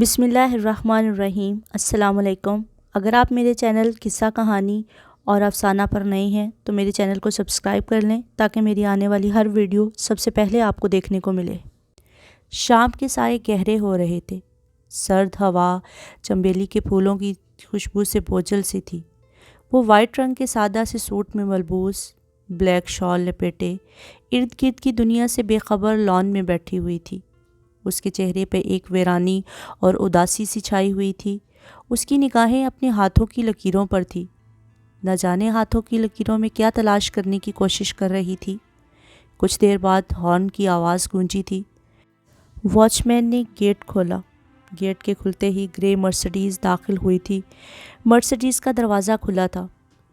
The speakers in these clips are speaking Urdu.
بسم اللہ الرحمن الرحیم۔ السلام علیکم۔ اگر آپ میرے چینل قصہ کہانی اور افسانہ پر نئے ہیں تو میرے چینل کو سبسکرائب کر لیں تاکہ میری آنے والی ہر ویڈیو سب سے پہلے آپ کو دیکھنے کو ملے۔ شام کے سائے گہرے ہو رہے تھے۔ سرد ہوا چنبیلی کے پھولوں کی خوشبو سے بوجھل سی تھی۔ وہ وائٹ رنگ کے سادہ سے سوٹ میں ملبوس، بلیک شال لپیٹے، ارد گرد کی دنیا سے بے خبر لان میں بیٹھی ہوئی تھی۔ اس کے چہرے پہ ایک ویرانی اور اداسی سی چھائی ہوئی تھی۔ اس کی نگاہیں اپنے ہاتھوں کی لکیروں پر تھی۔ نہ جانے ہاتھوں کی لکیروں میں کیا تلاش کرنے کی کوشش کر رہی تھی۔ کچھ دیر بعد ہارن کی آواز گونجی تھی۔ واچ مین نے گیٹ کھولا۔ گیٹ کے کھلتے ہی گرے مرسڈیز داخل ہوئی تھی۔ مرسڈیز کا دروازہ کھلا تھا۔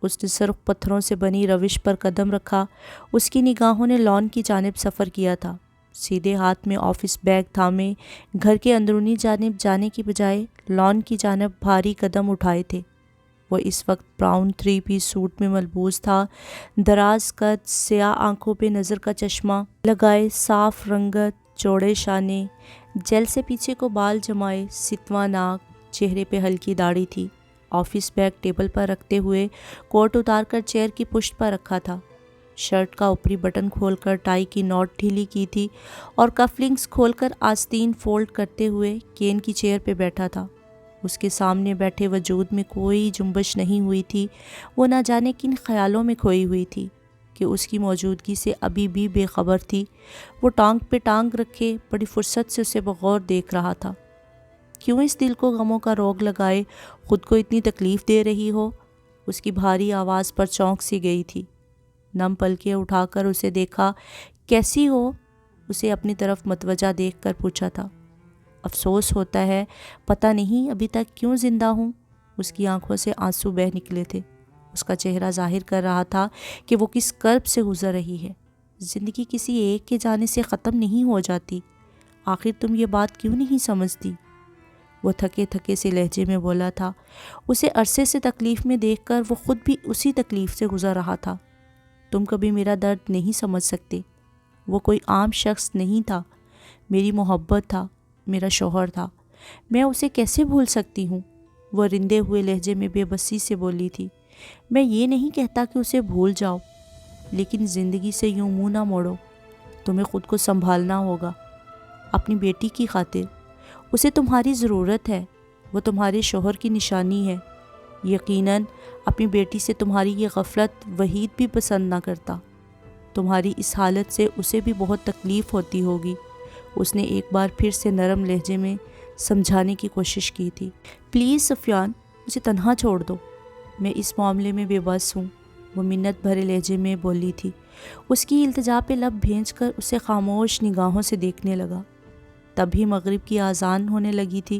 اس نے سرخ پتھروں سے بنی روش پر قدم رکھا۔ اس کی نگاہوں نے لان کی جانب سفر کیا تھا۔ سیدھے ہاتھ میں آفس بیگ تھامے گھر کے اندرونی جانب جانے کی بجائے لان کی جانب بھاری قدم اٹھائے تھے۔ وہ اس وقت براؤن 3 پیس سوٹ میں ملبوس تھا۔ دراز قد، سیاہ آنکھوں پہ نظر کا چشمہ لگائے، صاف رنگت، چوڑے شانے، جیل سے پیچھے کو بال جمائے، ستواں ناک، چہرے پہ ہلکی داڑھی تھی۔ آفس بیگ ٹیبل پر رکھتے ہوئے کوٹ اتار کر چیئر کی پشت پر رکھا تھا۔ شرٹ کا اوپری بٹن کھول کر ٹائی کی نوٹ ڈھیلی کی تھی اور کف لنکس کھول کر آستین فولڈ کرتے ہوئے کین کی چیئر پہ بیٹھا تھا۔ اس کے سامنے بیٹھے وجود میں کوئی جنبش نہیں ہوئی تھی۔ وہ نہ جانے کن خیالوں میں کھوئی ہوئی تھی کہ اس کی موجودگی سے ابھی بھی بے خبر تھی۔ وہ ٹانگ پہ ٹانگ رکھے بڑی فرصت سے اسے بغور دیکھ رہا تھا۔ کیوں اس دل کو غموں کا روگ لگائے خود کو اتنی تکلیف دے رہی ہو؟ اس کی بھاری آواز پر چونک سی گئی تھی۔ نم پلکیں اٹھا کر اسے دیکھا۔ کیسی ہو؟ اسے اپنی طرف متوجہ دیکھ کر پوچھا تھا۔ افسوس ہوتا ہے، پتہ نہیں ابھی تک کیوں زندہ ہوں۔ اس کی آنکھوں سے آنسو بہہ نکلے تھے۔ اس کا چہرہ ظاہر کر رہا تھا کہ وہ کس کرب سے گزر رہی ہے۔ زندگی کسی ایک کے جانے سے ختم نہیں ہو جاتی۔ آخر تم یہ بات کیوں نہیں سمجھتی؟ وہ تھکے تھکے سے لہجے میں بولا تھا۔ اسے عرصے سے تکلیف میں دیکھ کر وہ خود بھی اسی تکلیف سے گزر رہا تھا۔ تم کبھی میرا درد نہیں سمجھ سکتے۔ وہ کوئی عام شخص نہیں تھا، میری محبت تھا، میرا شوہر تھا۔ میں اسے کیسے بھول سکتی ہوں؟ وہ رندے ہوئے لہجے میں بے بسی سے بولی تھی۔ میں یہ نہیں کہتا کہ اسے بھول جاؤ، لیکن زندگی سے یوں منہ نہ موڑو۔ تمہیں خود کو سنبھالنا ہوگا، اپنی بیٹی کی خاطر۔ اسے تمہاری ضرورت ہے، وہ تمہارے شوہر کی نشانی ہے۔ یقیناً اپنی بیٹی سے تمہاری یہ غفلت وحید بھی پسند نہ کرتا۔ تمہاری اس حالت سے اسے بھی بہت تکلیف ہوتی ہوگی۔ اس نے ایک بار پھر سے نرم لہجے میں سمجھانے کی کوشش کی تھی۔ پلیز سفیان، مجھے تنہا چھوڑ دو، میں اس معاملے میں بے بس ہوں، وہ منت بھرے لہجے میں بولی تھی۔ اس کی التجا پہ لب بھینچ کر اسے خاموش نگاہوں سے دیکھنے لگا۔ تبھی مغرب کی اذان ہونے لگی تھی۔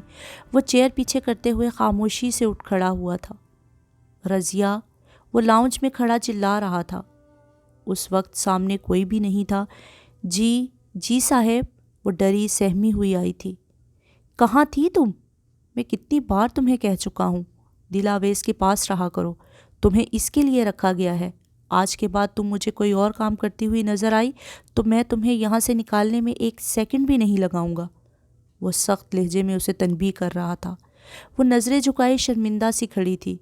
وہ چیئر پیچھے کرتے ہوئے خاموشی سے اٹھ کھڑا ہوا تھا۔ رضیہ، وہ لاؤنج میں کھڑا چلا رہا تھا۔ اس وقت سامنے کوئی بھی نہیں تھا۔ جی صاحب، وہ ڈری سہمی ہوئی آئی تھی۔ کہاں تھی تم؟ میں کتنی بار تمہیں کہہ چکا ہوں، دل آویز کے پاس رہا کرو، تمہیں اس کے لیے رکھا گیا ہے۔ آج کے بعد تم مجھے کوئی اور کام کرتی ہوئی نظر آئی تو میں تمہیں یہاں سے نکالنے میں ایک سیکنڈ بھی نہیں لگاؤں گا۔ وہ سخت لہجے میں اسے تنبیہ کر رہا تھا۔ وہ نظریں جھکائے شرمندہ سی کھڑی تھی۔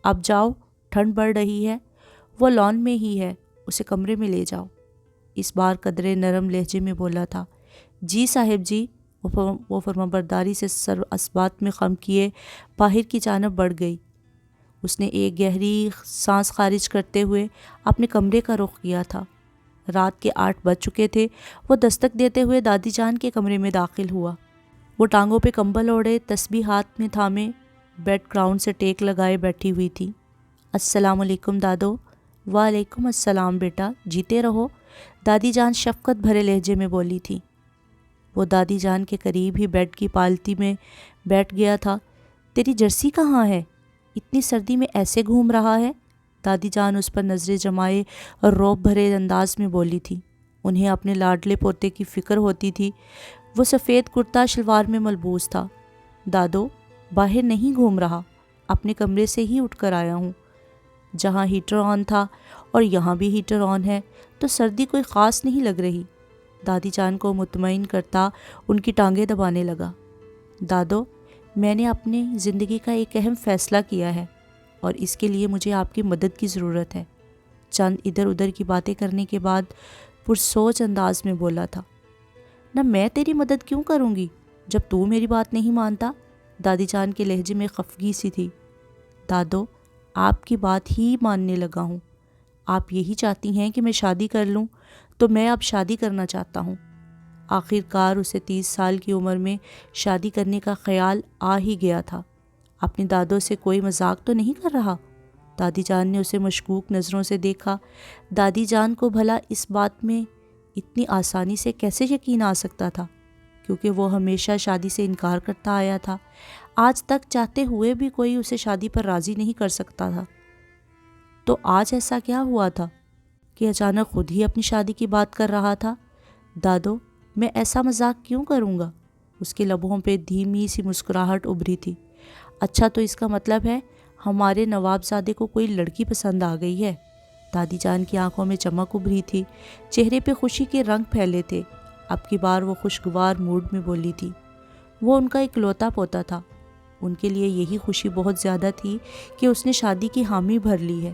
اب جاؤ، ٹھنڈ بڑھ رہی ہے۔ وہ لان میں ہی ہے، اسے کمرے میں لے جاؤ۔ اس بار قدرے نرم لہجے میں بولا تھا۔ جی صاحب جی، وہ فرمانبرداری سے سر اسبات میں خم کیے باہر کی جانب بڑھ گئی۔ اس نے ایک گہری سانس خارج کرتے ہوئے اپنے کمرے کا رخ کیا تھا۔ رات کے 8 بج چکے تھے۔ وہ دستک دیتے ہوئے دادی جان کے کمرے میں داخل ہوا۔ وہ ٹانگوں پہ کمبل اوڑھے، تسبیح ہاتھ میں تھامے، بیڈ گراؤنڈ سے ٹیک لگائے بیٹھی ہوئی تھی۔ السلام علیکم دادو۔ وعلیکم السلام بیٹا، جیتے رہو، دادی جان شفقت بھرے لہجے میں بولی تھی۔ وہ دادی جان کے قریب ہی بیڈ کی پالتی میں بیٹھ گیا تھا۔ تیری جرسی کہاں ہے؟ اتنی سردی میں ایسے گھوم رہا ہے؟ دادی جان اس پر نظریں جمائے اور رعب بھرے انداز میں بولی تھی۔ انہیں اپنے لاڈلے پوتے کی فکر ہوتی تھی۔ وہ سفید کرتا شلوار میں ملبوس تھا۔ دادو، باہر نہیں گھوم رہا، اپنے کمرے سے ہی اٹھ کر آیا ہوں۔ جہاں ہیٹر آن تھا اور یہاں بھی ہیٹر آن ہے تو سردی کوئی خاص نہیں لگ رہی۔ دادی جان کو مطمئن کرتا ان کی ٹانگیں دبانے لگا۔ دادو، میں نے اپنی زندگی کا ایک اہم فیصلہ کیا ہے اور اس کے لیے مجھے آپ کی مدد کی ضرورت ہے۔ چند ادھر ادھر کی باتیں کرنے کے بعد پرسوچ انداز میں بولا تھا۔ نہ میں تیری مدد کیوں کروں گی جب تو میری بات نہیں مانتا؟ دادی جان کے لہجے میں خفگی سی تھی۔ دادو، آپ کی بات ہی ماننے لگا ہوں۔ آپ یہی چاہتی ہیں کہ میں شادی کر لوں تو میں اب شادی کرنا چاہتا ہوں۔ آخر کار اسے 30 سال کی عمر میں شادی کرنے کا خیال آ ہی گیا تھا۔ اپنے دادو سے کوئی مذاق تو نہیں کر رہا؟ دادی جان نے اسے مشکوک نظروں سے دیکھا۔ دادی جان کو بھلا اس بات میں اتنی آسانی سے کیسے یقین آ سکتا تھا، کیونکہ وہ ہمیشہ شادی سے انکار کرتا آیا تھا۔ آج تک چاہتے ہوئے بھی کوئی اسے شادی پر راضی نہیں کر سکتا تھا۔ تو آج ایسا کیا ہوا تھا کہ اچانک خود ہی اپنی شادی کی بات کر رہا تھا؟ دادو، میں ایسا مذاق کیوں کروں گا؟ اس کے لبوں پہ دھیمی سی مسکراہٹ ابھری تھی۔ اچھا، تو اس کا مطلب ہے ہمارے نوابزادے کو کوئی لڑکی پسند آ گئی ہے؟ دادی جان کی آنکھوں میں چمک ابھری تھی، چہرے پہ خوشی کے رنگ پھیلے تھے۔ اب کی بار وہ خوشگوار موڈ میں بولی تھی۔ وہ ان کا اکلوتا پوتا تھا۔ ان کے لیے یہی خوشی بہت زیادہ تھی کہ اس نے شادی کی حامی بھر لی ہے۔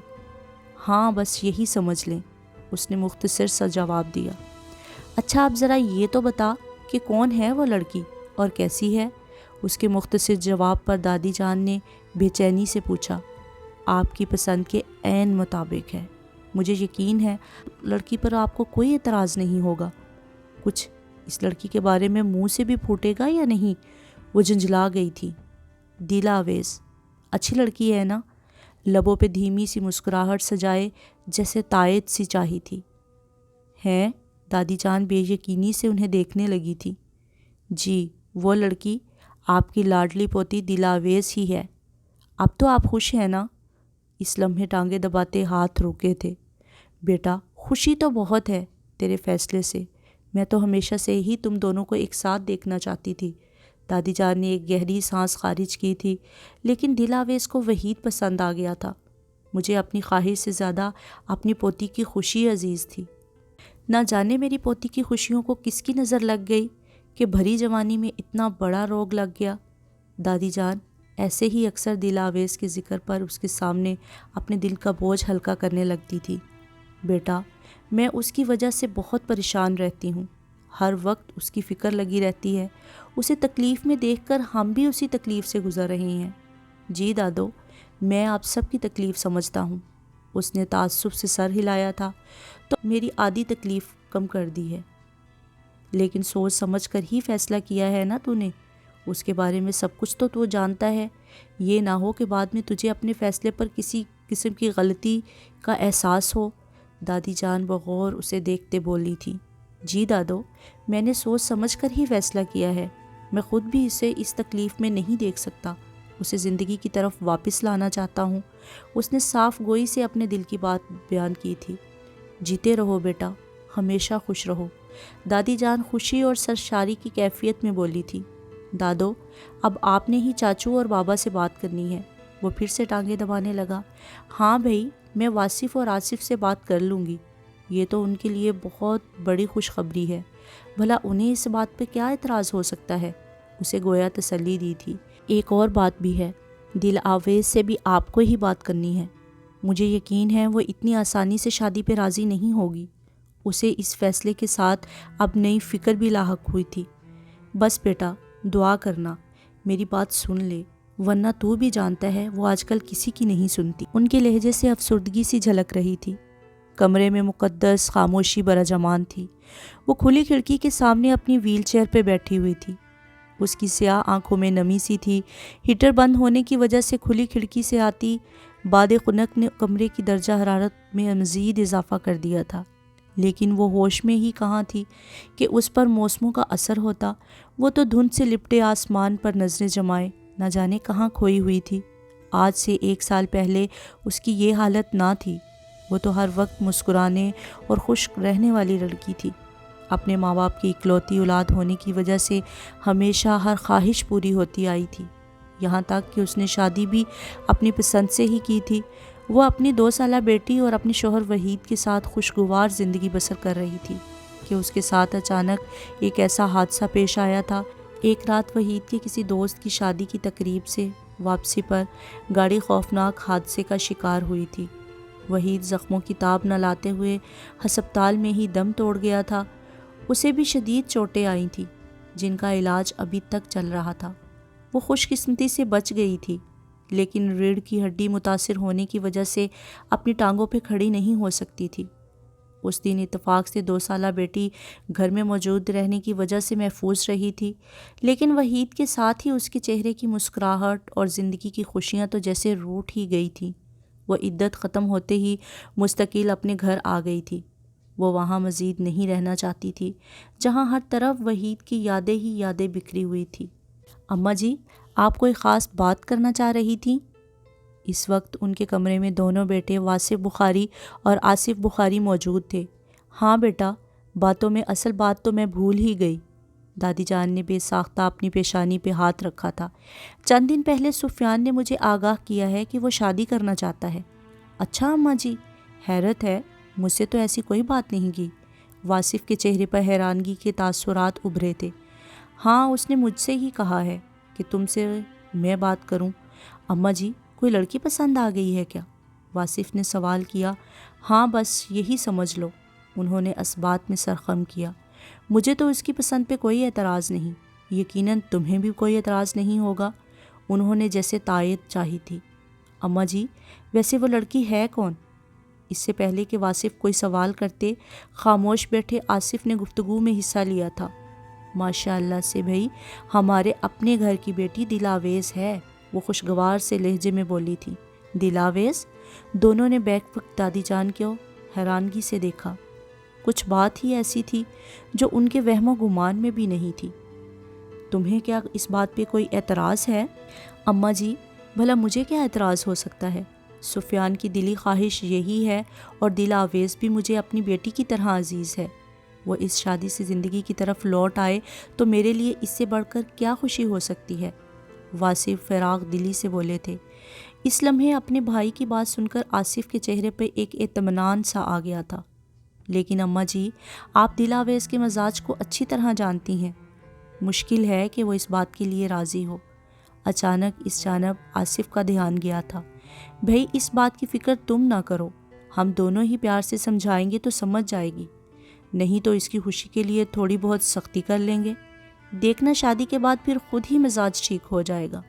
ہاں، بس یہی سمجھ لیں، اس نے مختصر سا جواب دیا۔ اچھا، اب ذرا یہ تو بتا کہ کون ہے وہ لڑکی اور کیسی ہے؟ اس کے مختصر جواب پر دادی جان نے بے چینی سے پوچھا۔ آپ کی پسند کے عین مطابق ہے۔ مجھے یقین ہے لڑکی پر آپ کو کوئی اعتراض نہیں ہوگا۔ کچھ اس لڑکی کے بارے میں منہ سے بھی پھوٹے گا یا نہیں؟ وہ جھنجھلا گئی تھی۔ دیلا اویس، اچھی لڑکی ہے نا؟ لبوں پہ دھیمی سی مسکراہٹ سجائے جیسے تائید سی چاہی تھی۔ ہیں؟ دادی جان بے یقینی سے انہیں دیکھنے لگی تھی۔ جی، وہ لڑکی آپ کی لاڈلی پوتی دیلا اویس ہی ہے۔ اب تو آپ خوش ہیں نا؟ اس لمحے ٹانگیں دباتے ہاتھ روکے تھے۔ بیٹا، خوشی تو بہت ہے تیرے فیصلے سے۔ میں تو ہمیشہ سے ہی تم دونوں کو ایک ساتھ دیکھنا چاہتی تھی۔ دادی جان نے ایک گہری سانس خارج کی تھی۔ لیکن دیلا اویس کو وحید پسند آ گیا تھا۔ مجھے اپنی خواہش سے زیادہ اپنی پوتی کی خوشی عزیز تھی۔ نہ جانے میری پوتی کی خوشیوں کو کس کی نظر لگ گئی کہ بھری جوانی میں اتنا بڑا روگ لگ گیا۔ دادی جان ایسے ہی اکثر دیلا اویس کے ذکر پر اس کے سامنے اپنے دل کا بوجھ ہلکا کرنے لگتی تھی۔ بیٹا، میں اس کی وجہ سے بہت پریشان رہتی ہوں۔ ہر وقت اس کی فکر لگی رہتی ہے۔ اسے تکلیف میں دیکھ کر ہم بھی اسی تکلیف سے گزر رہے ہیں۔ جی دادو، میں آپ سب کی تکلیف سمجھتا ہوں۔ اس نے تعصب سے سر ہلایا تھا۔ تو میری آدھی تکلیف کم کر دی ہے۔ لیکن سوچ سمجھ کر ہی فیصلہ کیا ہے نا تو نے؟ اس کے بارے میں سب کچھ تو جانتا ہے۔ یہ نہ ہو کہ بعد میں تجھے اپنے فیصلے پر کسی قسم کی غلطی کا احساس ہو۔ دادی جان بغور اسے دیکھتے بولی تھی۔ جی دادو، میں نے سوچ سمجھ کر ہی فیصلہ کیا ہے۔ میں خود بھی اسے اس تکلیف میں نہیں دیکھ سکتا۔ اسے زندگی کی طرف واپس لانا چاہتا ہوں۔ اس نے صاف گوئی سے اپنے دل کی بات بیان کی تھی۔ جیتے رہو بیٹا، ہمیشہ خوش رہو۔ دادی جان خوشی اور سرشاری کی کیفیت میں بولی تھی۔ دادو، اب آپ نے ہی چاچو اور بابا سے بات کرنی ہے۔ وہ پھر سے ٹانگیں دبانے لگا۔ ہاں بھائی، میں واصف اور آصف سے بات کر لوں گی۔ یہ تو ان کے لیے بہت بڑی خوشخبری ہے۔ بھلا انہیں اس بات پہ کیا اعتراض ہو سکتا ہے؟ اسے گویا تسلی دی تھی۔ ایک اور بات بھی ہے، دیلا اویس سے بھی آپ کو ہی بات کرنی ہے۔ مجھے یقین ہے وہ اتنی آسانی سے شادی پہ راضی نہیں ہوگی۔ اسے اس فیصلے کے ساتھ اب نئی فکر بھی لاحق ہوئی تھی۔ بس بیٹا، دعا کرنا، میری بات سن لے، ورنہ تو بھی جانتا ہے وہ آج کل کسی کی نہیں سنتی۔ ان کے لہجے سے افسردگی سی جھلک رہی تھی۔ کمرے میں مقدس خاموشی براجمان تھی۔ وہ کھلی کھڑکی کے سامنے اپنی ویل چیئر پہ بیٹھی ہوئی تھی۔ اس کی سیاہ آنکھوں میں نمی سی تھی۔ ہیٹر بند ہونے کی وجہ سے کھلی کھڑکی سے آتی باد خنک نے کمرے کی درجہ حرارت میں مزید اضافہ کر دیا تھا۔ لیکن وہ ہوش میں ہی کہاں تھی کہ اس پر موسموں کا اثر ہوتا۔ وہ تو دھند سے لپٹے آسمان پر نظریں جمائے نہ جانے کہاں کھوئی ہوئی تھی۔ آج سے 1 سال پہلے اس کی یہ حالت نہ تھی۔ وہ تو ہر وقت مسکرانے اور خوش رہنے والی لڑکی تھی۔ اپنے ماں باپ کی اکلوتی اولاد ہونے کی وجہ سے ہمیشہ ہر خواہش پوری ہوتی آئی تھی۔ یہاں تک کہ اس نے شادی بھی اپنی پسند سے ہی کی تھی۔ وہ اپنی 2 سالہ بیٹی اور اپنے شوہر وحید کے ساتھ خوشگوار زندگی بسر کر رہی تھی کہ اس کے ساتھ اچانک ایک ایسا حادثہ پیش آیا تھا ایک رات وحید کے کسی دوست کی شادی کی تقریب سے واپسی پر گاڑی خوفناک حادثے کا شکار ہوئی تھی۔ وحید زخموں کی تاب نہ لاتے ہوئے ہسپتال میں ہی دم توڑ گیا تھا۔ اسے بھی شدید چوٹیں آئی تھیں جن کا علاج ابھی تک چل رہا تھا۔ وہ خوش قسمتی سے بچ گئی تھی، لیکن ریڑھ کی ہڈی متاثر ہونے کی وجہ سے اپنی ٹانگوں پہ کھڑی نہیں ہو سکتی تھی۔ اس دن اتفاق سے 2 سالہ بیٹی گھر میں موجود رہنے کی وجہ سے محفوظ رہی تھی، لیکن وحید کے ساتھ ہی اس کے چہرے کی مسکراہٹ اور زندگی کی خوشیاں تو جیسے روٹھ ہی گئی تھیں۔ وہ عدت ختم ہوتے ہی مستقل اپنے گھر آ گئی تھی۔ وہ وہاں مزید نہیں رہنا چاہتی تھی جہاں ہر طرف وحید کی یادیں ہی یادیں بکھری ہوئی تھی۔ اماں جی، آپ کوئی خاص بات کرنا چاہ رہی تھیں؟ اس وقت ان کے کمرے میں دونوں بیٹے واصف بخاری اور آصف بخاری موجود تھے۔ ہاں بیٹا، باتوں میں اصل بات تو میں بھول ہی گئی۔ دادی جان نے بے ساختہ اپنی پیشانی پہ ہاتھ رکھا تھا۔ چند دن پہلے سفیان نے مجھے آگاہ کیا ہے کہ وہ شادی کرنا چاہتا ہے۔ اچھا اماں جی، حیرت ہے، مجھ سے تو ایسی کوئی بات نہیں کی۔ واصف کے چہرے پر حیرانگی کے تاثرات ابھرے تھے۔ ہاں، اس نے مجھ سے ہی کہا ہے کہ تم سے میں بات کروں۔ اماں جی، کوئی لڑکی پسند آ گئی ہے کیا؟ واصف نے سوال کیا۔ ہاں، بس یہی سمجھ لو، انہوں نے اسبات میں سرخم کیا۔ مجھے تو اس کی پسند پہ کوئی اعتراض نہیں، یقیناً تمہیں بھی کوئی اعتراض نہیں ہوگا، انہوں نے جیسے تائید چاہی تھی۔ اماں جی، ویسے وہ لڑکی ہے کون؟ اس سے پہلے کہ واصف کوئی سوال کرتے، خاموش بیٹھے آصف نے گفتگو میں حصہ لیا تھا۔ ماشاء اللہ سے بھئی، ہمارے اپنے گھر کی بیٹی دلاویز ہے، وہ خوشگوار سے لہجے میں بولی تھی۔ دلاویز؟ دونوں نے بیک وقت دادی جان کو حیرانگی سے دیکھا۔ کچھ بات ہی ایسی تھی جو ان کے وہم و گمان میں بھی نہیں تھی۔ تمہیں کیا اس بات پہ کوئی اعتراض ہے؟ اماں جی، بھلا مجھے کیا اعتراض ہو سکتا ہے؟ سفیان کی دلی خواہش یہی ہے، اور دلاویز بھی مجھے اپنی بیٹی کی طرح عزیز ہے۔ وہ اس شادی سے زندگی کی طرف لوٹ آئے تو میرے لیے اس سے بڑھ کر کیا خوشی ہو سکتی ہے؟ واصف فراغ دلی سے بولے تھے۔ اس لمحے اپنے بھائی کی بات سن کر آصف کے چہرے پہ ایک اطمینان سا آ گیا تھا۔ لیکن اماں جی، آپ دلاویز کے مزاج کو اچھی طرح جانتی ہیں، مشکل ہے کہ وہ اس بات کے لیے راضی ہو۔ اچانک اس جانب آصف کا دھیان گیا تھا۔ بھئی، اس بات کی فکر تم نہ کرو، ہم دونوں ہی پیار سے سمجھائیں گے تو سمجھ جائے گی، نہیں تو اس کی خوشی کے لیے تھوڑی بہت سختی کر لیں گے، دیکھنا شادی کے بعد پھر خود ہی مزاج ٹھیک ہو جائے گا۔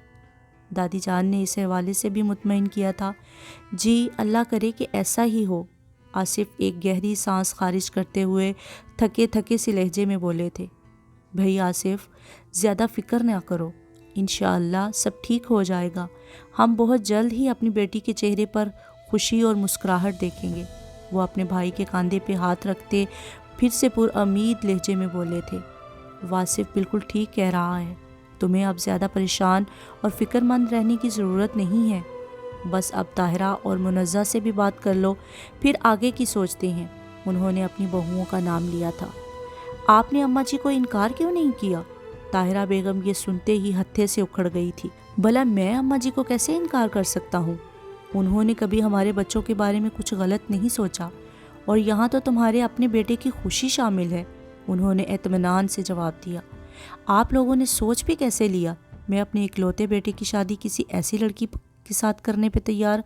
دادی جان نے اس حوالے سے بھی مطمئن کیا تھا۔ جی، اللہ کرے کہ ایسا ہی ہو۔ آصف ایک گہری سانس خارج کرتے ہوئے تھکے تھکے سے لہجے میں بولے تھے۔ بھئی آصف، زیادہ فکر نہ کرو، انشاءاللہ سب ٹھیک ہو جائے گا۔ ہم بہت جلد ہی اپنی بیٹی کے چہرے پر خوشی اور مسکراہٹ دیکھیں گے۔ وہ اپنے بھائی کے کاندھے پہ ہاتھ رکھتے پھر سے پرامید لہجے میں بولے تھے۔ واصف بالکل ٹھیک کہہ رہا ہے، تمہیں اب زیادہ پریشان اور فکر مند رہنے کی ضرورت نہیں ہے۔ بس اب طاہرہ اور منزہ سے بھی بات کر لو، پھر آگے کی سوچتے ہیں۔ انہوں نے اپنی بہوؤں کا نام لیا تھا۔ آپ نے اماں جی کو انکار کیوں نہیں کیا؟ طاہرہ بیگم یہ سنتے ہی ہتھے سے اکھڑ گئی تھی۔ بھلا میں اماں جی کو کیسے انکار کر سکتا ہوں؟ انہوں نے کبھی ہمارے بچوں کے بارے میں کچھ غلط نہیں سوچا، اور یہاں تو تمہارے اپنے بیٹے کی خوشی شامل ہے، انہوں نے اطمینان سے جواب دیا۔ آپ لوگوں نے سوچ بھی کیسے لیا میں اپنے اکلوتے بیٹے کی شادی کسی ایسی لڑکی کے ساتھ کرنے پہ تیار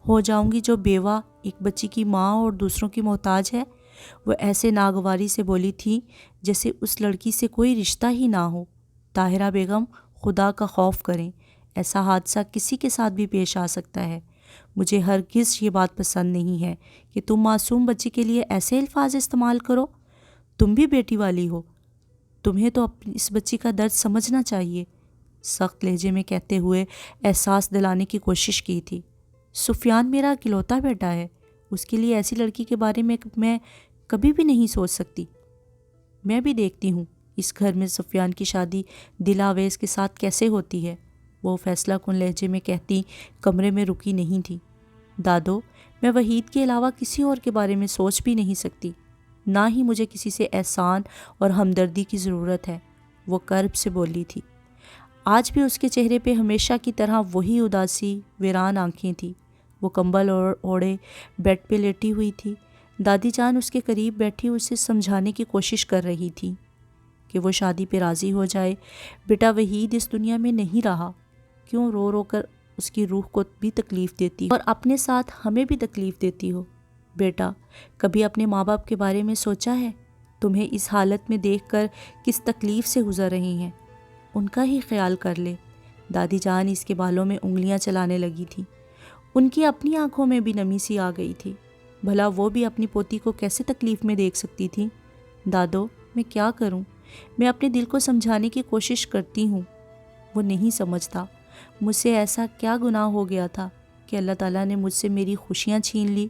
ہو جاؤں گی جو بیوہ، ایک بچی کی ماں اور دوسروں کی محتاج ہے؟ وہ ایسے ناگواری سے بولی تھی جیسے اس لڑکی سے کوئی رشتہ ہی نہ ہو۔ طاہرہ بیگم، خدا کا خوف کریں، ایسا حادثہ کسی کے ساتھ بھی پیش آ سکتا ہے۔ مجھے ہرگز یہ بات پسند نہیں ہے کہ تم معصوم بچی کے لیے ایسے الفاظ استعمال کرو۔ تم بھی بیٹی والی ہو، تمہیں تو اس بچی کا درد سمجھنا چاہیے، سخت لہجے میں کہتے ہوئے احساس دلانے کی کوشش کی تھی۔ سفیان میرا اکلوتا بیٹا ہے، اس کے لیے ایسی لڑکی کے بارے میں کبھی بھی نہیں سوچ سکتی۔ میں بھی دیکھتی ہوں اس گھر میں سفیان کی شادی دلاویز کے ساتھ کیسے ہوتی ہے، وہ فیصلہ کن لہجے میں کہتی کمرے میں رکی نہیں تھی۔ دادو، میں وحید کے علاوہ کسی اور کے بارے میں سوچ بھی نہیں سکتی، نہ ہی مجھے کسی سے احسان اور ہمدردی کی ضرورت ہے، وہ کرب سے بولی تھی۔ آج بھی اس کے چہرے پہ ہمیشہ کی طرح وہی اداسی ویران آنکھیں تھیں۔ وہ کمبل اوڑھے بیڈ پہ لیٹی ہوئی تھی۔ دادی جان اس کے قریب بیٹھی اسے سمجھانے کی کوشش کر رہی تھی۔ کہ وہ شادی پہ راضی ہو جائے۔ بیٹا وحید اس دنیا میں نہیں رہا، کیوں رو رو کر اس کی روح کو بھی تکلیف دیتی ہو اور اپنے ساتھ ہمیں بھی تکلیف دیتی ہو؟ بیٹا کبھی اپنے ماں باپ کے بارے میں سوچا ہے؟ تمہیں اس حالت میں دیکھ کر کس تکلیف سے گزر رہی ہیں، ان کا ہی خیال کر لے۔ دادی جان اس کے بالوں میں انگلیاں چلانے لگی تھی۔ ان کی اپنی آنکھوں میں بھی نمی سی آ گئی تھی۔ بھلا وہ بھی اپنی پوتی کو کیسے تکلیف میں دیکھ سکتی تھی؟ دادو میں کیا کروں؟ میں اپنے دل کو سمجھانے کی کوشش کرتی ہوں، وہ نہیں سمجھتا۔ مجھ سے ایسا کیا گناہ ہو گیا تھا کہ اللہ تعالیٰ نے مجھ سے میری خوشیاں چھین لی؟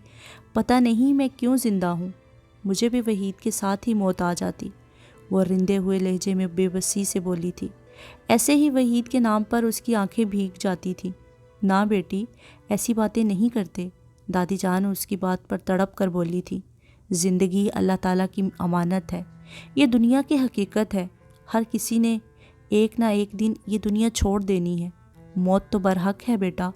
پتہ نہیں میں کیوں زندہ ہوں، مجھے بھی وحید کے ساتھ ہی موت آ جاتی، وہ رندے ہوئے لہجے میں بے بسی سے بولی تھی۔ ایسے ہی وحید کے نام پر اس کی آنکھیں بھیگ جاتی تھیں۔ نہ بیٹی ایسی باتیں نہیں کرتے، دادی جان اس کی بات پر تڑپ کر بولی تھی۔ زندگی اللہ تعالیٰ کی امانت ہے، یہ دنیا کی حقیقت ہے، ہر کسی نے ایک نہ ایک دن یہ دنیا چھوڑ دینی ہے۔ موت تو برحق ہے بیٹا،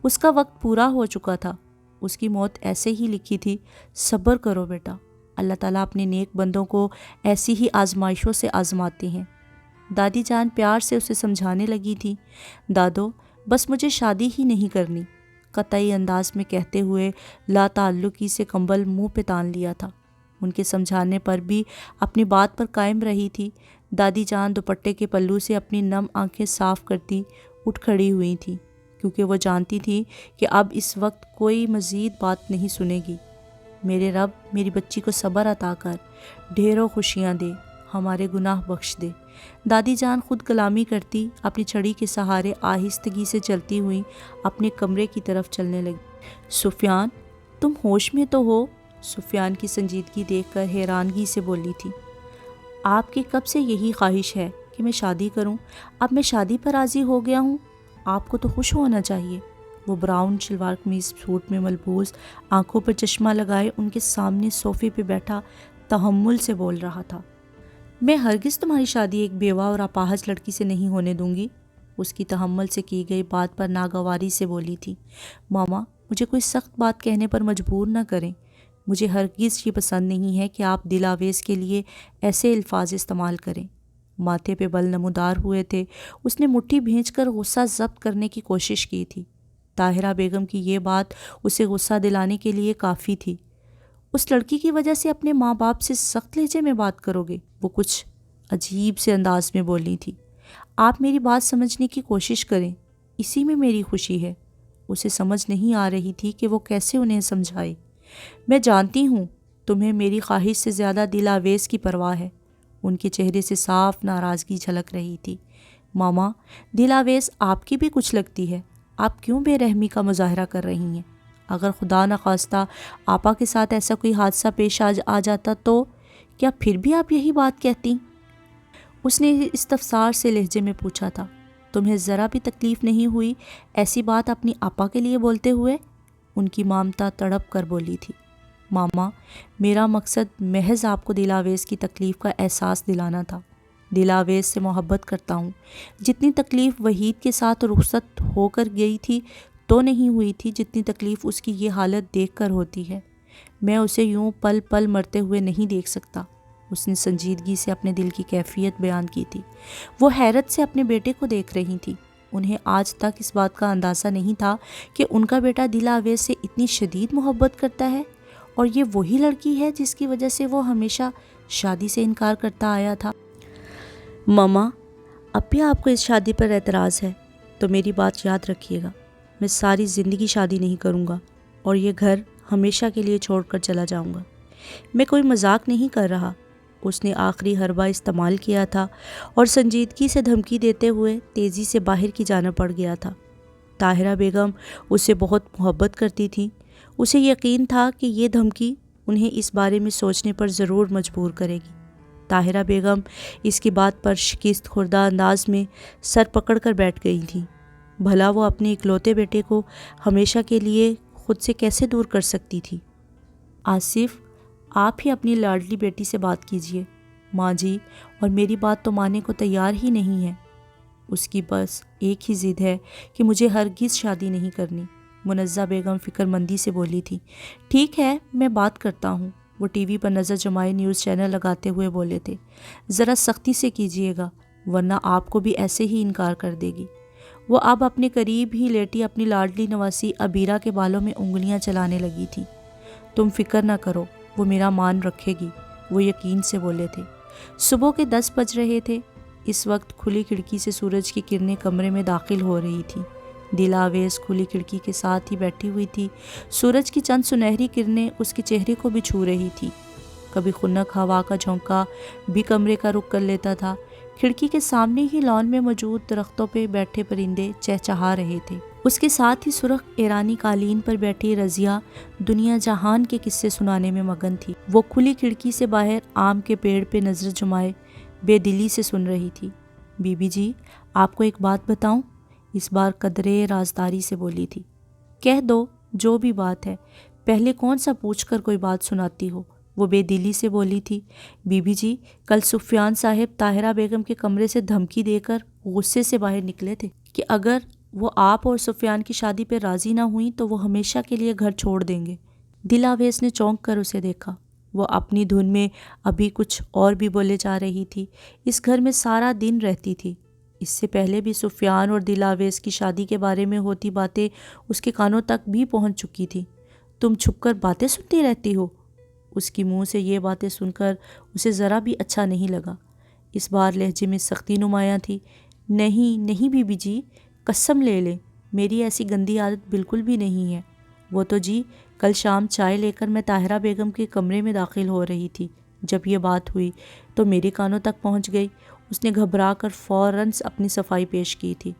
اس کا وقت پورا ہو چکا تھا، اس کی موت ایسے ہی لکھی تھی۔ صبر کرو بیٹا، اللہ تعالیٰ اپنے نیک بندوں کو ایسی ہی آزمائشوں سے آزماتے ہیں۔ دادی جان پیار سے اسے سمجھانے لگی تھی۔ دادو بس مجھے شادی ہی نہیں کرنی، قطعی انداز میں کہتے ہوئے لا تعلقی سے کمبل منہ پہ تان لیا تھا۔ ان کے سمجھانے پر بھی اپنی بات پر قائم رہی تھی۔ دادی جان دوپٹے کے پلو سے اپنی نم آنکھیں صاف کرتی اٹھ کھڑی ہوئی تھیں، کیونکہ وہ جانتی تھی کہ اب اس وقت کوئی مزید بات نہیں سنے گی۔ میرے رب میری بچی کو صبر عطا کر، ڈھیروں خوشیاں دے، ہمارے گناہ بخش دے۔ دادی جان خود کلامی کرتی اپنی چھڑی کے سہارے آہستگی سے چلتی ہوئی اپنے کمرے کی طرف چلنے لگی۔ سفیان تم ہوش میں تو ہو؟ سفیان کی سنجیدگی دیکھ کر حیرانگی سے بولی تھی۔ آپ کی کب سے یہی خواہش ہے کہ میں شادی کروں؟ اب میں شادی پر راضی ہو گیا ہوں، آپ کو تو خوش ہونا چاہیے۔ وہ براؤن شلوار قمیض سوٹ میں ملبوس، آنکھوں پر چشمہ لگائے ان کے سامنے صوفے پہ بیٹھا تحمل سے بول رہا تھا۔ میں ہرگز تمہاری شادی ایک بیوہ اور اپاہج لڑکی سے نہیں ہونے دوں گی، اس کی تحمل سے کی گئی بات پر ناگواری سے بولی تھی۔ ماما مجھے کوئی سخت بات کہنے پر مجبور نہ کریں، مجھے ہرگز یہ پسند نہیں ہے کہ آپ دل آویز کے لیے ایسے الفاظ استعمال کریں۔ ماتھے پہ بل نمودار ہوئے تھے، اس نے مٹھی بھینچ کر غصہ ضبط کرنے کی کوشش کی تھی۔ طاہرہ بیگم کی یہ بات اسے غصہ دلانے کے لیے کافی تھی۔ اس لڑکی کی وجہ سے اپنے ماں باپ سے سخت لہجے میں بات کرو گے؟ وہ کچھ عجیب سے انداز میں بولی تھی۔ آپ میری بات سمجھنے کی کوشش کریں، اسی میں میری خوشی ہے۔ اسے سمجھ نہیں آ رہی تھی کہ وہ کیسے انہیں سمجھائے۔ میں جانتی ہوں تمہیں میری خواہش سے زیادہ دل آویز کی پرواہ ہے۔ ان کے چہرے سے صاف ناراضگی جھلک رہی تھی۔ ماما دل آویز آپ کی بھی کچھ لگتی ہے، آپ کیوں بے رحمی کا مظاہرہ کر رہی ہیں؟ اگر خدا نخواستہ آپا کے ساتھ ایسا کوئی حادثہ پیش آ جاتا تو کیا پھر بھی آپ یہی بات کہتی؟ اس نے استفسار سے لہجے میں پوچھا تھا۔ تمہیں ذرا بھی تکلیف نہیں ہوئی ایسی بات اپنی آپا کے لیے بولتے ہوئے؟ ان کی مامتا تڑپ کر بولی تھی۔ ماما میرا مقصد محض آپ کو دل آویز کی تکلیف کا احساس دلانا تھا۔ دل آویز سے محبت کرتا ہوں، جتنی تکلیف وحید کے ساتھ رخصت ہو کر گئی تھی تو نہیں ہوئی تھی جتنی تکلیف اس کی یہ حالت دیکھ کر ہوتی ہے۔ میں اسے یوں پل پل مرتے ہوئے نہیں دیکھ سکتا۔ اس نے سنجیدگی سے اپنے دل کی کیفیت بیان کی تھی۔ وہ حیرت سے اپنے بیٹے کو دیکھ رہی تھی۔ انہیں آج تک اس بات کا اندازہ نہیں تھا کہ ان کا بیٹا دل آویز سے اتنی شدید محبت کرتا ہے، اور یہ وہی لڑکی ہے جس کی وجہ سے وہ ہمیشہ شادی سے انکار کرتا آیا تھا۔ ماما اب بھی آپ کو اس شادی پر اعتراض ہے تو میری بات یاد رکھیے گا، میں ساری زندگی شادی نہیں کروں گا اور یہ گھر ہمیشہ کے لیے چھوڑ کر چلا جاؤں گا۔ میں کوئی مذاق نہیں کر رہا۔ اس نے آخری حربہ استعمال کیا تھا اور سنجیدگی سے دھمکی دیتے ہوئے تیزی سے باہر کی جانب بڑھ گیا تھا۔ طاہرہ بیگم اس سے بہت محبت کرتی تھی۔ اسے یقین تھا کہ یہ دھمکی انہیں اس بارے میں سوچنے پر ضرور مجبور کرے گی۔ طاہرہ بیگم اس کی بات پر شکست خوردہ انداز میں سر پکڑ کر بیٹھ گئی تھی۔ بھلا وہ اپنے اکلوتے بیٹے کو ہمیشہ کے لیے خود سے کیسے دور کر سکتی تھی؟ آصف آپ ہی اپنی لاڈلی بیٹی سے بات کیجیے، ماں جی اور میری بات تو ماننے کو تیار ہی نہیں ہے۔ اس کی بس ایک ہی ضد ہے کہ مجھے ہرگز شادی نہیں کرنی، منزہ بیگم فکر مندی سے بولی تھی۔ ٹھیک ہے میں بات کرتا ہوں، وہ ٹی وی پر نظر جمائے نیوز چینل لگاتے ہوئے بولے تھے، ذرا سختی سے کیجیے گا ورنہ آپ کو بھی ایسے ہی انکار کر دے گی۔ وہ اب اپنے قریب ہی لیٹی اپنی لاڈلی نواسی عبیرہ کے بالوں میں انگلیاں چلانے لگی تھی۔ تم فکر نہ کرو، وہ میرا مان رکھے گی، وہ یقین سے بولے تھے۔ صبح کے 10 بج رہے تھے۔ اس وقت کھلی کھڑکی سے سورج کی کرنیں کمرے میں داخل ہو رہی تھیں۔ دل آویز کھلی کھڑکی کے ساتھ ہی بیٹھی ہوئی تھی۔ سورج کی چند سنہری کرنیں اس کے چہرے کو بھی چھو رہی تھی۔ کبھی خنک ہوا کا جھونکا بھی کمرے کا رخ کر لیتا تھا۔ کھڑکی کے سامنے ہی لان میں موجود درختوں پہ بیٹھے پرندے چہچہا رہے تھے۔ اس کے ساتھ ہی سرخ ایرانی قالین پر بیٹھی رضیہ دنیا جہان کے قصے سنانے میں مگن تھی۔ وہ کھلی کھڑکی سے باہر آم کے پیڑ پہ نظر جمائے بے دلی سے سن رہی تھی۔ بی بی جی، آپ کو ایک بات بتاؤں؟ اس بار قدرے رازداری سے بولی تھی۔ کہہ دو جو بھی بات ہے، پہلے کون سا پوچھ کر کوئی بات سناتی ہو؟ وہ بے دلی سے بولی تھی۔ بی بی جی، کل سفیان صاحب طاہرہ بیگم کے کمرے سے دھمکی دے کر غصے سے باہر نکلے تھے کہ اگر وہ آپ اور سفیان کی شادی پہ راضی نہ ہوئیں تو وہ ہمیشہ کے لیے گھر چھوڑ دیں گے۔ دل آویز نے چونک کر اسے دیکھا۔ وہ اپنی دھن میں ابھی کچھ اور بھی بولے جا رہی تھی۔ اس گھر میں سارا دن رہتی تھی۔ اس سے پہلے بھی سفیان اور دل آویز کی شادی کے بارے میں ہوتی باتیں اس کے کانوں تک بھی پہنچ چکی تھی۔ تم چھپ کر باتیں سنتی رہتی ہو؟ اس کی منہ سے یہ باتیں سن کر اسے ذرا بھی اچھا نہیں لگا۔ اس بار لہجے میں سختی نمایاں تھی۔ نہیں بی بی جی، قسم لے لیں، میری ایسی گندی عادت بالکل بھی نہیں ہے۔ وہ تو جی، کل شام چائے لے کر میں طاہرہ بیگم کے کمرے میں داخل ہو رہی تھی۔ جب یہ بات ہوئی تو میرے کانوں تک پہنچ گئی۔ اس نے گھبرا کر فوراً اپنی صفائی پیش کی تھی۔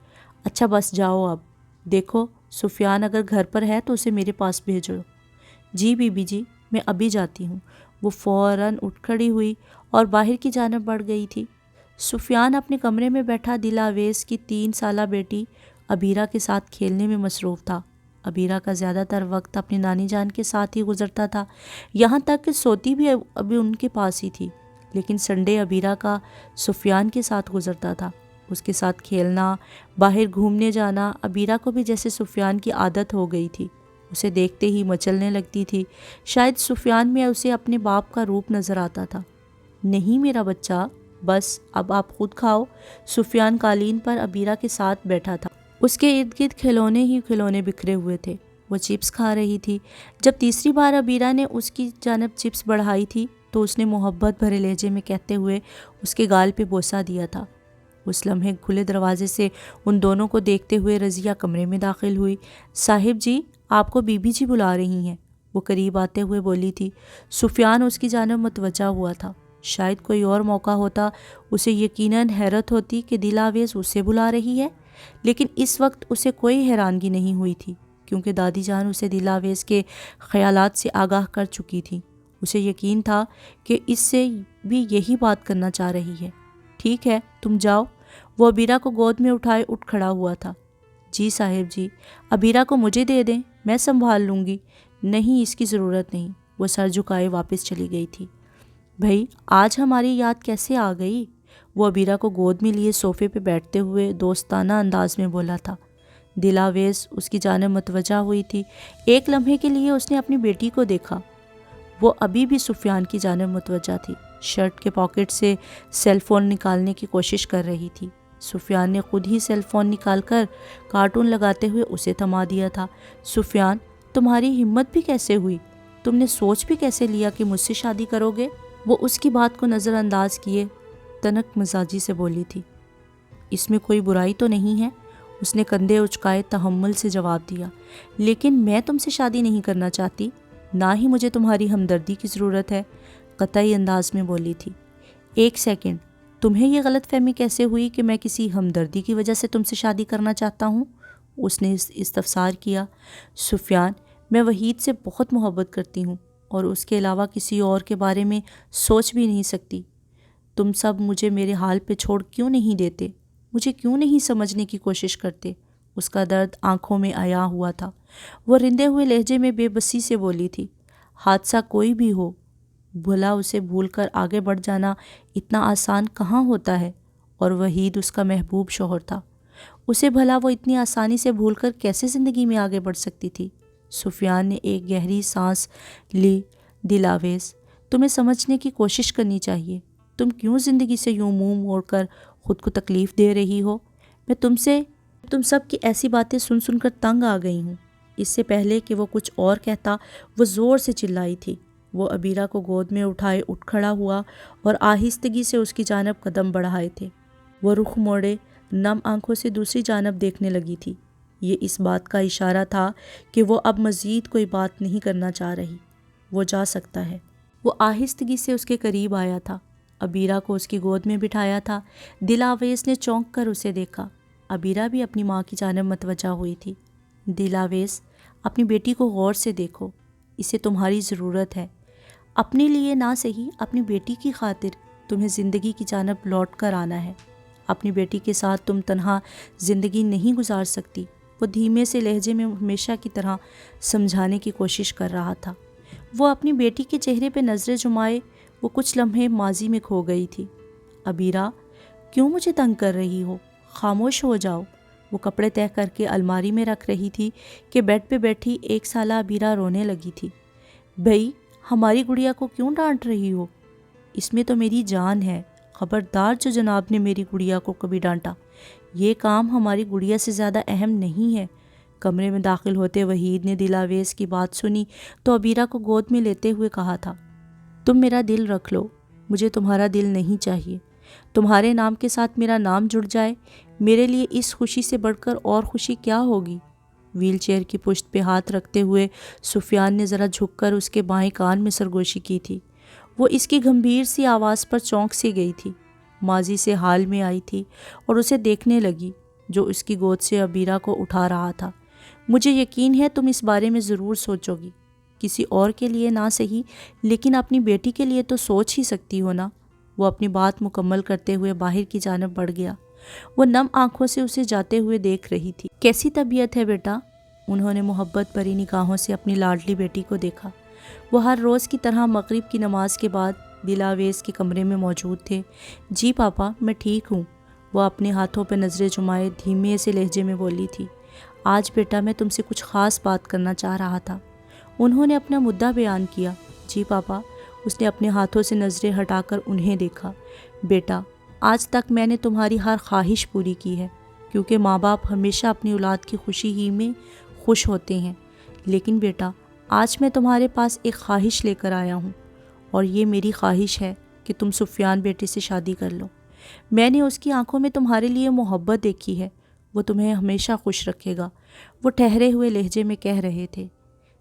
اچھا بس جاؤ اب، دیکھو سفیان اگر گھر پر ہے تو اسے میرے پاس بھیجو۔ جی بی بی جی، میں ابھی جاتی ہوں۔ وہ فوراً اٹھ کھڑی ہوئی اور باہر کی جانب بڑھ گئی تھی۔ سفیان اپنے کمرے میں بیٹھا دل آویز کی 3 سالہ بیٹی عبیرہ کے ساتھ کھیلنے میں مصروف تھا۔ عبیرہ کا زیادہ تر وقت اپنی نانی جان کے ساتھ ہی گزرتا تھا، یہاں تک کہ سوتی بھی ابھی ان کے پاس ہی تھی۔ لیکن سنڈے عبیرہ کا سفیان کے ساتھ گزرتا تھا۔ اس کے ساتھ کھیلنا، باہر گھومنے جانا عبیرہ کو بھی جیسے سفیان کی عادت ہو گئی تھی۔ اسے دیکھتے ہی مچلنے لگتی تھی۔ شاید سفیان میں اسے اپنے باپ کا روپ نظر آتا تھا۔ نہیں میرا بچہ، بس اب آپ خود کھاؤ۔ سفیان قالین پر عبیرہ کے ساتھ بیٹھا تھا۔ اس کے ارد گرد کھلونے ہی کھلونے بکھرے ہوئے تھے۔ وہ چپس کھا رہی تھی۔ جب تیسری بار عبیرہ نے اس کی جانب چپس بڑھائی تھی تو اس نے محبت بھرے لہجے میں کہتے ہوئے اس کے گال پہ بوسہ دیا تھا۔ اس لمحے کھلے دروازے سے ان دونوں کو دیکھتے ہوئے رضیہ کمرے میں داخل ہوئی۔ صاحب جی، آپ کو بی بی جی بلا رہی ہیں، وہ قریب آتے ہوئے بولی تھی۔ سفیان اس کی جانب متوجہ ہوا تھا۔ شاید کوئی اور موقع ہوتا اسے یقیناً حیرت ہوتی کہ دل آویز اسے بلا رہی ہے، لیکن اس وقت اسے کوئی حیرانگی نہیں ہوئی تھی کیونکہ دادی جان اسے دل آویز کے خیالات سے آگاہ کر چکی تھی۔ اسے یقین تھا کہ اس سے بھی یہی بات کرنا چاہ رہی ہے۔ ٹھیک ہے، تم جاؤ۔ وہ عبیرہ کو گود میں اٹھائے اٹھ کھڑا ہوا تھا۔ جی صاحب جی، عبیرہ کو مجھے دے دیں، میں سنبھال لوں گی۔ نہیں، اس کی ضرورت نہیں۔ وہ سر جھکائے واپس چلی گئی تھی۔ بھئی، آج ہماری یاد کیسے آ گئی؟ وہ عبیرہ کو گود میں لیے صوفے پہ بیٹھتے ہوئے دوستانہ انداز میں بولا تھا۔ دل آویز اس کی جانب متوجہ ہوئی تھی۔ ایک لمحے کے لیے اس نے اپنی بیٹی کو دیکھا۔ وہ ابھی بھی سفیان کی جانب متوجہ تھی، شرٹ کے پاکٹ سے سیل فون نکالنے کی کوشش کر رہی تھی۔ سفیان نے خود ہی سیل فون نکال کر کارٹون لگاتے ہوئے اسے تھما دیا تھا۔ سفیان، تمہاری ہمت بھی کیسے ہوئی؟ تم نے سوچ بھی کیسے لیا کہ مجھ سے شادی کرو گے؟ وہ اس کی بات کو نظر انداز کیے تنک مزاجی سے بولی تھی۔ اس میں کوئی برائی تو نہیں ہے، اس نے کندھے اچکائے تحمل سے جواب دیا۔ لیکن میں تم سے شادی نہیں کرنا چاہتی، نہ ہی مجھے تمہاری ہمدردی کی ضرورت ہے، قطعی انداز میں بولی تھی۔ ایک سیکنڈ، تمہیں یہ غلط فہمی کیسے ہوئی کہ میں کسی ہمدردی کی وجہ سے تم سے شادی کرنا چاہتا ہوں؟ اس نے استفسار کیا۔ سفیان، میں وحید سے بہت محبت کرتی ہوں اور اس کے علاوہ کسی اور کے بارے میں سوچ بھی نہیں سکتی۔ تم سب مجھے میرے حال پہ چھوڑ کیوں نہیں دیتے؟ مجھے کیوں نہیں سمجھنے کی کوشش کرتے؟ اس کا درد آنکھوں میں عیاں ہوا تھا۔ وہ رندے ہوئے لہجے میں بے بسی سے بولی تھی۔ حادثہ کوئی بھی ہو، بھلا اسے بھول کر آگے بڑھ جانا اتنا آسان کہاں ہوتا ہے؟ اور وحید اس کا محبوب شوہر تھا، اسے بھلا وہ اتنی آسانی سے بھول کر کیسے زندگی میں آگے بڑھ سکتی تھی؟ سفیان نے ایک گہری سانس لی۔ دل آویز، تمہیں سمجھنے کی کوشش کرنی چاہیے۔ تم کیوں زندگی سے یوں منہ موڑ کر خود کو تکلیف دے رہی ہو؟ میں تم سب کی ایسی باتیں سن سن کر تنگ آ گئی ہوں۔ اس سے پہلے کہ وہ کچھ اور کہتا وہ زور سے چلائی تھی۔ وہ عبیرہ کو گود میں اٹھائے اٹھ کھڑا ہوا اور آہستگی سے اس کی جانب قدم بڑھائے تھے۔ وہ رخ موڑے نم آنکھوں سے دوسری جانب دیکھنے لگی تھی۔ یہ اس بات کا اشارہ تھا کہ وہ اب مزید کوئی بات نہیں کرنا چاہ رہی۔ وہ جا سکتا ہے۔ وہ آہستگی سے اس کے قریب آیا تھا، عبیرہ کو اس کی گود میں بٹھایا تھا۔ دلاویز نے چونک کر اسے دیکھا۔ عبیرہ بھی اپنی ماں کی جانب متوجہ ہوئی تھی۔ دلاویز، اپنی بیٹی کو غور سے دیکھو، اسے تمہاری ضرورت ہے۔ اپنے لیے نہ صحیح، اپنی بیٹی کی خاطر تمہیں زندگی کی جانب لوٹ کر آنا ہے۔ اپنی بیٹی کے ساتھ تم تنہا زندگی نہیں گزار سکتی۔ وہ دھیمے سے لہجے میں ہمیشہ کی طرح سمجھانے کی کوشش کر رہا تھا۔ وہ اپنی بیٹی کے چہرے پہ نظریں جمائے وہ کچھ لمحے ماضی میں کھو گئی تھی۔ عبیرہ، کیوں مجھے تنگ کر رہی ہو؟ خاموش ہو جاؤ۔ وہ کپڑے تہہ کر کے الماری میں رکھ رہی تھی کہ بیڈ پہ بیٹھی 1 سالہ عبیرہ رونے لگی تھی۔ بھئی، ہماری گڑیا کو کیوں ڈانٹ رہی ہو؟ اس میں تو میری جان ہے۔ خبردار جو جناب نے میری گڑیا کو کبھی ڈانٹا۔ یہ کام ہماری گڑیا سے زیادہ اہم نہیں ہے۔ کمرے میں داخل ہوتے وحید نے دلاویز کی بات سنی تو عبیرہ کو گود میں لیتے ہوئے کہا تھا، تم میرا دل رکھ لو، مجھے تمہارا دل نہیں چاہیے۔ تمہارے نام کے ساتھ میرا نام جڑ جائے، میرے لیے اس خوشی سے بڑھ کر اور خوشی کیا ہوگی؟ ویل چیئر کی پشت پہ ہاتھ رکھتے ہوئے سفیان نے ذرا جھک کر اس کے بائیں کان میں سرگوشی کی تھی۔ وہ اس کی گمبھیر سی آواز پر چونک سی گئی تھی، ماضی سے حال میں آئی تھی اور اسے دیکھنے لگی جو اس کی گود سے عبیرہ کو اٹھا رہا تھا۔ مجھے یقین ہے تم اس بارے میں ضرور سوچو گی، کسی اور کے لیے نہ صحیح لیکن اپنی بیٹی کے لیے تو سوچ ہی سکتی ہو نا۔ وہ اپنی بات مکمل کرتے ہوئے باہر کی جانب بڑھ گیا۔ وہ نم آنکھوں سے اسے جاتے ہوئے دیکھ رہی تھی۔ کیسی طبیعت ہے بیٹا؟ انہوں نے محبت بھری نگاہوں سے اپنی لاڈلی بیٹی کو دیکھا۔ وہ ہر روز کی طرح مغرب کی نماز کے بعد دلاویز کے کمرے میں موجود تھے۔ جی پاپا، میں ٹھیک ہوں، وہ اپنے ہاتھوں پہ نظریں جمائے دھیمے سے لہجے میں بولی تھی۔ آج بیٹا میں تم سے کچھ خاص بات کرنا چاہ رہا تھا۔ انہوں نے اپنا مدعا بیان کیا۔ جی پاپا، اس نے اپنے ہاتھوں سے نظریں ہٹا کر انہیں دیکھا۔ بیٹا، آج تک میں نے تمہاری ہر خواہش پوری کی ہے، کیونکہ ماں باپ ہمیشہ اپنی اولاد کی خوشی ہی میں خوش ہوتے ہیں۔ لیکن بیٹا، آج میں تمہارے پاس ایک خواہش لے کر آیا ہوں، اور یہ میری خواہش ہے کہ تم سفیان بیٹے سے شادی کر لو۔ میں نے اس کی آنکھوں میں تمہارے لیے محبت دیکھی ہے، وہ تمہیں ہمیشہ خوش رکھے گا، وہ ٹھہرے ہوئے لہجے میں کہہ رہے تھے۔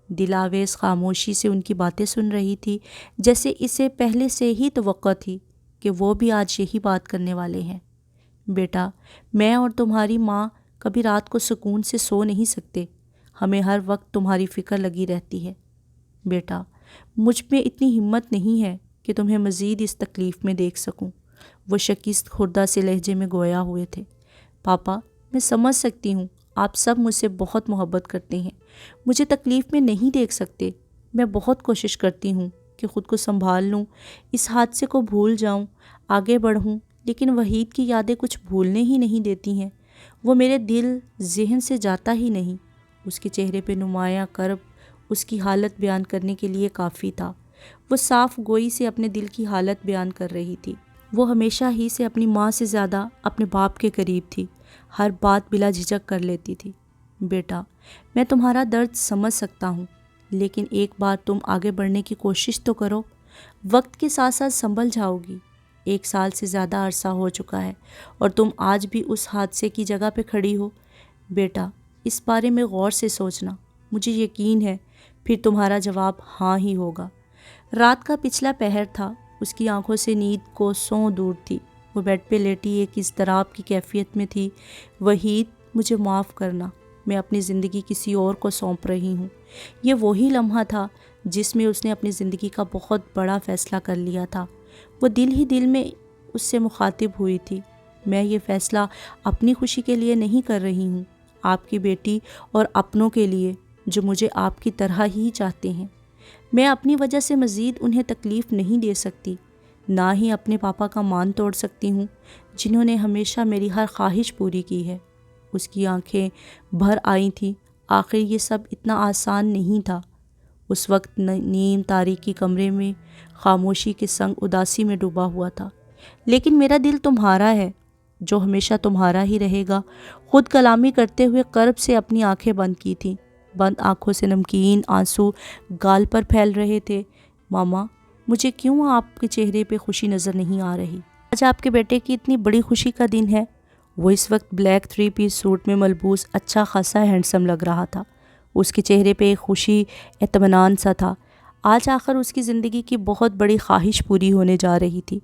دلاویز خاموشی سے ان کی باتیں سن رہی تھی، جیسے اسے پہلے سے ہی توقع تھی کہ وہ بھی آج یہی بات کرنے والے ہیں۔ بیٹا، میں اور تمہاری ماں کبھی رات کو سکون سے سو نہیں سکتے، ہمیں ہر وقت تمہاری فکر لگی رہتی ہے۔ بیٹا، مجھ میں اتنی ہمت نہیں ہے کہ تمہیں مزید اس تکلیف میں دیکھ سکوں، وہ شکست خوردہ سے لہجے میں گویا ہوئے تھے۔ پاپا، میں سمجھ سکتی ہوں آپ سب مجھ سے بہت محبت کرتے ہیں، مجھے تکلیف میں نہیں دیکھ سکتے۔ میں بہت کوشش کرتی ہوں کہ خود کو سنبھال لوں، اس حادثے کو بھول جاؤں، آگے بڑھوں، لیکن وحید کی یادیں کچھ بھولنے ہی نہیں دیتی ہیں۔ وہ میرے دل ذہن سے جاتا ہی نہیں۔ اس کے چہرے پہ نمایاں کرب اس کی حالت بیان کرنے کے لیے کافی تھا۔ وہ صاف گوئی سے اپنے دل کی حالت بیان کر رہی تھی۔ وہ ہمیشہ ہی سے اپنی ماں سے زیادہ اپنے باپ کے قریب تھی، ہر بات بلا جھجک کر لیتی تھی۔ بیٹا، میں تمہارا درد سمجھ سکتا ہوں، لیکن ایک بار تم آگے بڑھنے کی کوشش تو کرو، وقت کے ساتھ ساتھ سنبھل جاؤ گی۔ 1 سال سے زیادہ عرصہ ہو چکا ہے اور تم آج بھی اس حادثے کی جگہ پہ کھڑی ہو۔ بیٹا، اس بارے میں غور سے سوچنا، مجھے یقین ہے پھر تمہارا جواب ہاں ہی ہوگا۔ رات کا پچھلا پہر تھا، اس کی آنکھوں سے نیند کو سوں دور تھی۔ وہ بیڈ پہ لیٹی ایک اضطراب کی کیفیت میں تھی۔ وحید، مجھے معاف کرنا، میں اپنی زندگی کسی اور کو سونپ رہی ہوں۔ یہ وہی لمحہ تھا جس میں اس نے اپنی زندگی کا بہت بڑا فیصلہ کر لیا تھا۔ وہ دل ہی دل میں اس سے مخاطب ہوئی تھی، میں یہ فیصلہ اپنی خوشی کے لیے نہیں کر رہی ہوں، آپ کی بیٹی اور اپنوں کے لیے جو مجھے آپ کی طرح ہی چاہتے ہیں۔ میں اپنی وجہ سے مزید انہیں تکلیف نہیں دے سکتی، نہ ہی اپنے پاپا کا مان توڑ سکتی ہوں جنہوں نے ہمیشہ میری ہر خواہش پوری کی ہے۔ اس کی آنکھیں بھر آئی تھیں۔ آخر یہ سب اتنا آسان نہیں تھا۔ اس وقت نیم تاریکی کمرے میں خاموشی کے سنگ اداسی میں ڈوبا ہوا تھا۔ لیکن میرا دل تمہارا ہے جو ہمیشہ تمہارا ہی رہے گا۔ خود کلامی کرتے ہوئے کرب سے اپنی آنکھیں بند کی تھیں۔ بند آنکھوں سے نمکین آنسو گال پر پھیل رہے تھے۔ ماما، مجھے کیوں آپ کے چہرے پہ خوشی نظر نہیں آ رہی؟ آج آپ کے بیٹے کی اتنی بڑی خوشی کا دن ہے۔ وہ اس وقت بلیک 3 پیس سوٹ میں ملبوس اچھا خاصا ہینڈسم لگ رہا تھا۔ اس کے چہرے پہ ایک خوشی، اطمینان سا تھا۔ آج آخر اس کی زندگی کی بہت بڑی خواہش پوری ہونے جا رہی تھی۔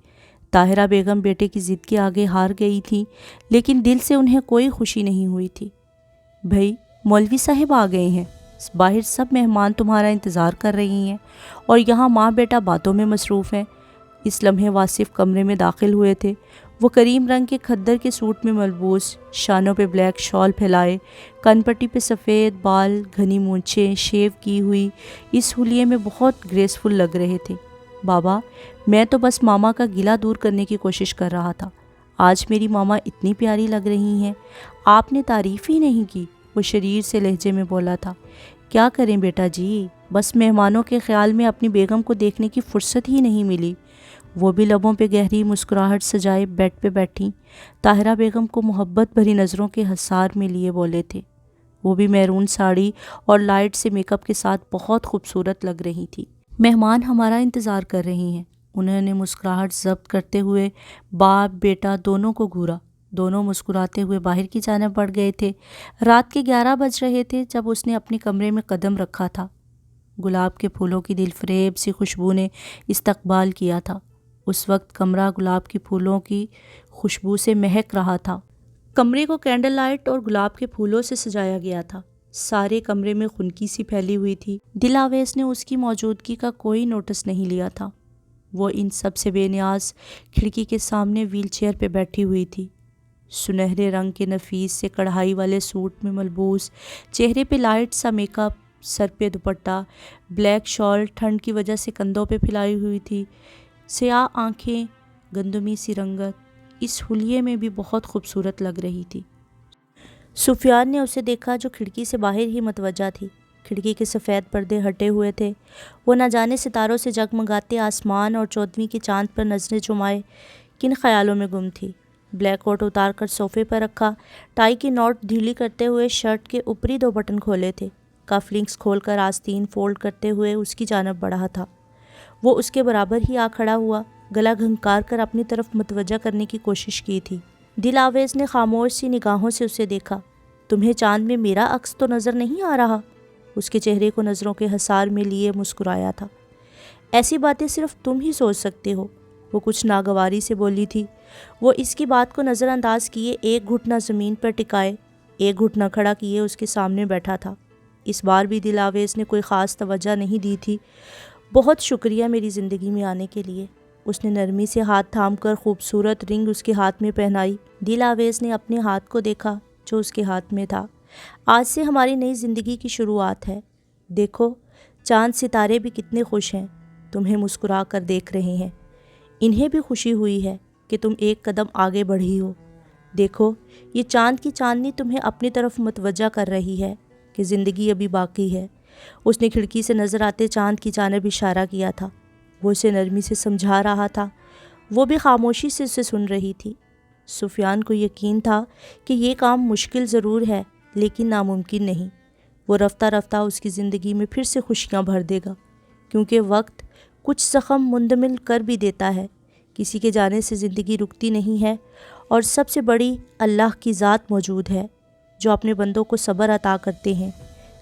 طاہرہ بیگم بیٹے کی ضد کے آگے ہار گئی تھی، لیکن دل سے انہیں کوئی خوشی نہیں ہوئی تھی۔ بھائی، مولوی صاحب آ گئے ہیں، باہر سب مہمان تمہارا انتظار کر رہی ہیں اور یہاں ماں بیٹا باتوں میں مصروف ہیں۔ اس لمحے واصف کمرے میں داخل ہوئے تھے۔ وہ کریم رنگ کے کھدر کے سوٹ میں ملبوس، شانوں پہ بلیک شال پھیلائے، کن پٹی پہ سفید بال، گھنی مونچھیں شیو کی ہوئی، اس حلیے میں بہت گریسفل لگ رہے تھے۔ بابا، میں تو بس ماما کا گلہ دور کرنے کی کوشش کر رہا تھا۔ آج میری ماما اتنی پیاری لگ رہی ہیں، آپ نے تعریف ہی نہیں کی، وہ شریر سے لہجے میں بولا تھا۔ کیا کریں بیٹا جی، بس مہمانوں کے خیال میں اپنی بیگم کو دیکھنے کی فرصت ہی نہیں ملی۔ وہ بھی لبوں پہ گہری مسکراہٹ سجائے بیڈ پہ بیٹھیں، طاہرہ بیگم کو محبت بھری نظروں کے حصار میں لیے بولے تھے۔ وہ بھی میرون ساڑی اور لائٹ سے میک اپ کے ساتھ بہت خوبصورت لگ رہی تھی۔ مہمان ہمارا انتظار کر رہی ہیں، انہوں نے مسکراہٹ ضبط کرتے ہوئے باپ بیٹا دونوں کو گھورا۔ دونوں مسکراتے ہوئے باہر کی جانب بڑھ گئے تھے۔ رات کے 11 بج رہے تھے جب اس نے اپنے کمرے میں قدم رکھا تھا۔ گلاب کے پھولوں کی دل فریب سی خوشبو نے استقبال کیا تھا۔ اس وقت کمرہ گلاب کے پھولوں کی خوشبو سے مہک رہا تھا۔ کمرے کو کینڈل لائٹ اور گلاب کے پھولوں سے سجایا گیا تھا۔ سارے کمرے میں خنکی سی پھیلی ہوئی تھی۔ دل آویز نے اس کی موجودگی کا کوئی نوٹس نہیں لیا تھا۔ وہ ان سب سے بے نیاز کھڑکی کے سامنے ویل چیئر پہ بیٹھی ہوئی تھی، سنہرے رنگ کے نفیس سے کڑھائی والے سوٹ میں ملبوس، چہرے پہ لائٹ سا میک اپ، سر پہ دوپٹہ، بلیک شال ٹھنڈ کی وجہ سے کندھوں پہ پھیلائی ہوئی تھی، سیاہ آنکھیں، گندمی سی رنگت، اس حلیے میں بھی بہت خوبصورت لگ رہی تھی۔ سفیان نے اسے دیکھا جو کھڑکی سے باہر ہی متوجہ تھی۔ کھڑکی کے سفید پردے ہٹے ہوئے تھے۔ وہ نہ جانے ستاروں سے جگمگاتے آسمان اور 14ویں کے چاند پر نظریں جمائے کن خیالوں میں گم تھی۔ بلیک کوٹ اتار کر صوفے پر رکھا، ٹائی کی نوٹ ڈھیلی کرتے ہوئے شرٹ کے اوپری 2 بٹن کھولے تھے، کف لنکس کھول کر آستین فولڈ کرتے ہوئے اس کی جانب بڑھا تھا۔ وہ اس کے برابر ہی آ کھڑا ہوا، گلا گھنکار کر اپنی طرف متوجہ کرنے کی کوشش کی تھی۔ دل آویز نے خاموش سی نگاہوں سے اسے دیکھا۔ تمہیں چاند میں میرا عکس تو نظر نہیں آ رہا؟ اس کے چہرے کو نظروں کے حصار میں لیے مسکرایا تھا۔ ایسی باتیں صرف تم ہی سوچ سکتے ہو، وہ کچھ ناگواری سے بولی تھی۔ وہ اس کی بات کو نظر انداز کیے ایک گھٹنا زمین پر ٹکائے، ایک گھٹنا کھڑا کیے اس کے سامنے بیٹھا تھا۔ اس بار بھی دل آویز نے کوئی خاص توجہ نہیں دی تھی۔ بہت شکریہ میری زندگی میں آنے کے لیے، اس نے نرمی سے ہاتھ تھام کر خوبصورت رنگ اس کے ہاتھ میں پہنائی۔ دل آویز نے اپنے ہاتھ کو دیکھا جو اس کے ہاتھ میں تھا۔ آج سے ہماری نئی زندگی کی شروعات ہے۔ دیکھو، چاند ستارے بھی کتنے خوش ہیں، تمہیں مسکرا کر دیکھ رہے ہیں۔ انہیں بھی خوشی ہوئی ہے کہ تم ایک قدم آگے بڑھی ہو۔ دیکھو، یہ چاند کی چاندنی تمہیں اپنی طرف متوجہ کر رہی ہے کہ زندگی ابھی باقی ہے۔ اس نے کھڑکی سے نظر آتے چاند کی جانب اشارہ کیا تھا۔ وہ اسے نرمی سے سمجھا رہا تھا، وہ بھی خاموشی سے اسے سن رہی تھی۔ سفیان کو یقین تھا کہ یہ کام مشکل ضرور ہے لیکن ناممکن نہیں۔ وہ رفتہ رفتہ اس کی زندگی میں پھر سے خوشیاں بھر دے گا، کیونکہ وقت کچھ زخم مندمل کر بھی دیتا ہے۔ کسی کے جانے سے زندگی رکتی نہیں ہے، اور سب سے بڑی اللہ کی ذات موجود ہے جو اپنے بندوں کو صبر عطا کرتے ہیں،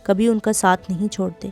کبھی ان کا ساتھ نہیں چھوڑتے۔